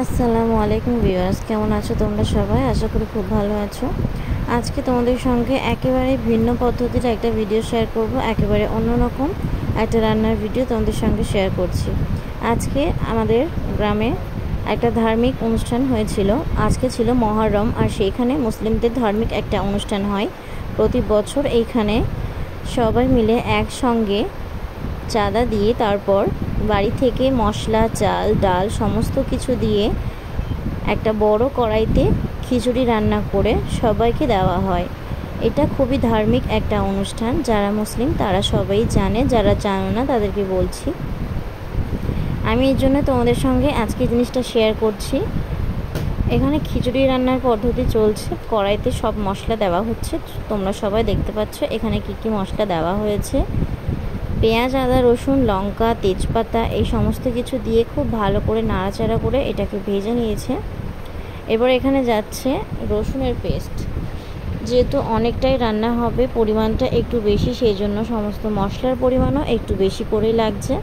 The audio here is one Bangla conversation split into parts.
আসসালামু আলাইকুম ভিউয়ার্স, কেমন আছো তোমরা সবাই? আশা করি খুব ভালো আছো। আজকে তোমাদের সঙ্গে একেবারে ভিন্ন পদ্ধতির একটা ভিডিও শেয়ার করব। একেবারে অন্যরকম একটা রান্নার ভিডিও তোমাদের সঙ্গে শেয়ার করছি। আজকে আমাদের গ্রামে একটা ধার্মিক অনুষ্ঠান হয়েছিল। আজকে ছিল মহরম, আর সেইখানে মুসলিমদের ধার্মিক একটা অনুষ্ঠান হয় প্রতি বছর। এইখানে সবাই মিলে একসঙ্গে চাঁদা দিয়ে তারপর বাড়ি থেকে মশলা, চাল, ডাল সমস্ত কিছু দিয়ে একটা বড় কড়াইতে খিচুড়ি রান্না করে সবাইকে দেওয়া হয়। এটা খুবই ধার্মিক একটা অনুষ্ঠান। যারা মুসলিম তারা সবাই জানে, যারা জানো না তাদেরকে বলছি। আমি এর জন্য তোমাদের সঙ্গে আজকে জিনিসটা শেয়ার করছি। এখানে খিচুড়ি রান্নার পদ্ধতি চলছে। কড়াইতে সব মশলা দেওয়া হচ্ছে, তোমরা সবাই দেখতে পাচ্ছ এখানে কি কি মশলা দেওয়া হয়েছে। পেঁয়াজ, আদা, রসুন, লঙ্কা, তেজপাতা এই সমস্ত কিছু দিয়ে খুব ভালো করে নাড়াচাড়া করে এটাকে ভেজে নিয়েছে। এবার এখানে যাচ্ছে রসুনের পেস্ট। যেহেতু অনেকটাই রান্না হবে, পরিমাণটা একটু বেশি, সেই জন্য সমস্ত মশলার পরিমাণও একটু বেশি করেই লাগছে।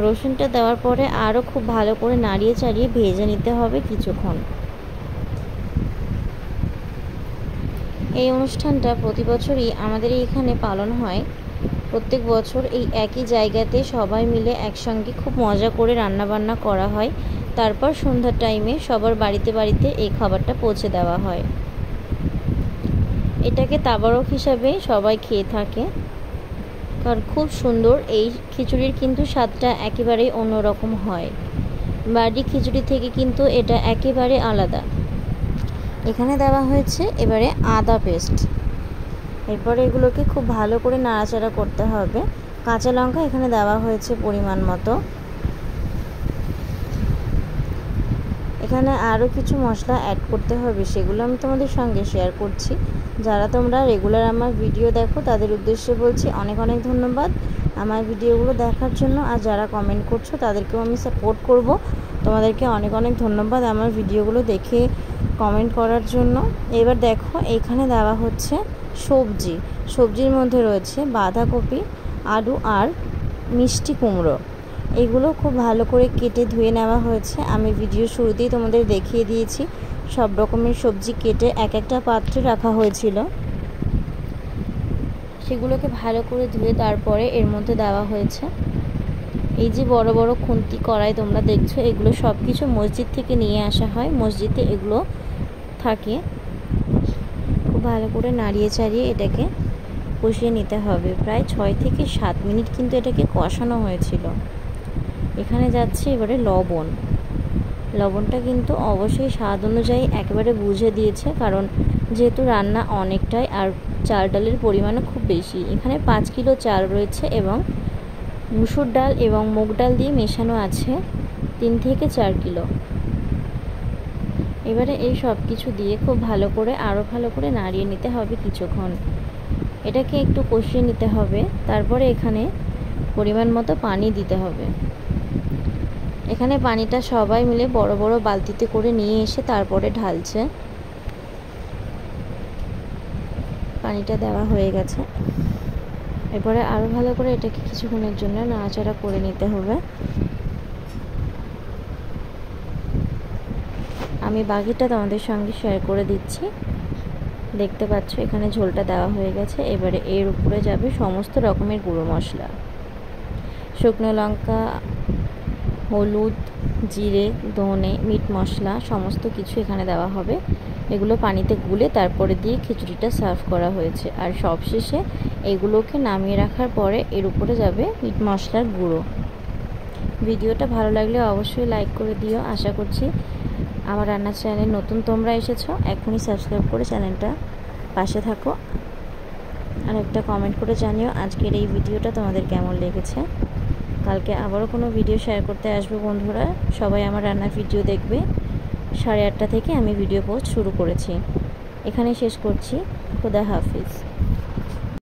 রসুনটা দেওয়ার পরে আরও খুব ভালো করে নাড়িয়ে চাড়িয়ে ভেজে নিতে হবে কিছুক্ষণ। এই অনুষ্ঠানটা প্রতি বছরই আমাদের এইখানে পালন হয়। প্রত্যেক বছর এই একই জায়গাতে সবাই মিলে একসঙ্গে খুব মজা করে রান্নাবান্না করা হয়। তারপর সন্ধ্যার টাইমে সবার বাড়িতে বাড়িতে এই খাবারটা পৌঁছে দেওয়া হয়। এটাকে তাবারক হিসাবে সবাই খেয়ে থাকে, কারণ খুব সুন্দর। এই খিচুড়ির কিন্তু স্বাদটা একেবারেই অন্যরকম হয়। বাড়ি খিচুড়ি থেকে কিন্তু এটা একেবারে আলাদা। এখানে দেওয়া হয়েছে এবারে আদা পেস্ট। এরপরে এগুলোকে খুব ভালো করে নাড়াচাড়া করতে হবে। কাঁচা লঙ্কা এখানে দেওয়া হয়েছে পরিমাণ মতো। এখানে আরও কিছু মশলা অ্যাড করতে হবে, সেগুলো আমি তোমাদের সঙ্গে শেয়ার করছি। যারা তোমরা রেগুলার আমার ভিডিও দেখো তাদের উদ্দেশ্যে বলছি অনেক অনেক ধন্যবাদ আমার ভিডিওগুলো দেখার জন্য। আর যারা কমেন্ট করছো তাদেরকেও আমি সাপোর্ট করব। তোমাদেরকে অনেক অনেক ধন্যবাদ আমার ভিডিওগুলো দেখে কমেন্ট করার জন্য। এবার দেখো এখানে দেওয়া হচ্ছে সবজি। সবজির মধ্যে রয়েছে বাঁধাকপি, আলু আর মিষ্টি কুমড়ো। এগুলো খুব ভালো করে কেটে ধুয়ে নেওয়া হয়েছে। আমি ভিডিও শুরুতেই তোমাদের দেখিয়ে দিয়েছি সব রকমের সবজি কেটে এক একটা পাত্রে রাখা হয়েছিল। সেগুলোকে ভালো করে ধুয়ে তারপরে এর মধ্যে দেওয়া হয়েছে। এই যে বড় বড় খুন্তি কড়াই তোমরা দেখছো, এগুলো সব কিছু মসজিদ থেকে নিয়ে আসা হয়। মসজিদে এগুলো থাকে। খুব ভালো করে নাড়িয়ে চাড়িয়ে এটাকে কষিয়ে নিতে হবে। প্রায় 6 থেকে 7 মিনিট কিন্তু এটাকে কষানো হয়েছিল। এখানে যাচ্ছে এবারে লবণ। লবণটা কিন্তু অবশ্যই স্বাদ অনুযায়ী একেবারে বুঝে দিয়েছে, কারণ যেহেতু রান্না অনেকটাই আর চাল ডালের পরিমাণও খুব বেশি। এখানে 5 কিলো চাল রয়েছে এবং মুসুর ডাল এবং মুগ ডাল দিয়ে মেশানো আছে 3 থেকে 4 কিলো। এবারে এই সব কিছু দিয়ে খুব ভালো করে আরও ভালো করে নাড়িয়ে নিতে হবে কিছুক্ষণ। এটাকে একটু কষিয়ে নিতে হবে। তারপরে এখানে পরিমাণ মতো পানি দিতে হবে। এখানে পানিটা সবাই মিলে বড় বড় বালতিতে করে নিয়ে এসে তারপরে ঢালছে। পানিটা দেওয়া হয়ে গেছে। এরপরে আরও ভালো করে এটাকে কিছুক্ষণের জন্য নাড়াচাড়া করে নিতে হবে। আমি বাকিটা তোমাদের সঙ্গে শেয়ার করে দিচ্ছি। দেখতে পাচ্ছ এখানে ঝোলটা দেওয়া হয়ে গেছে। এবারে এর উপরে যাবে সমস্ত রকমের গুঁড়ো মশলা, শুকনো লঙ্কা, হলুদ, জিরে, ধনে, মিট মশলা সমস্ত কিছু এখানে দেওয়া হবে। এগুলো পানিতে গুলে তারপরে দিয়ে খিচুড়িটা সার্ভ করা হয়েছে। আর সবশেষে এগুলোকে নামিয়ে রাখার পরে এর উপরে যাবে মিট মশলার গুঁড়ো। ভিডিওটা ভালো লাগলে অবশ্যই লাইক করে দিও। আশা করছি আমার রান্নার চ্যানেল নতুন তোমরা এসেছো, এখনই সাবস্ক্রাইব করে চ্যানেলটা পাশে থাকো। আর একটা কমেন্ট করে জানিও আজকের এই ভিডিওটা তোমাদের কেমন লেগেছে। কালকে আবারও কোনো ভিডিও শেয়ার করতে আসবো বন্ধুরা। সবাই আমার রান্নার ভিডিও দেখবে। 8:30 থেকে আমি ভিডিও পোস্ট শুরু করেছি। এখানে শেষ করছি। খুদা হাফিজ।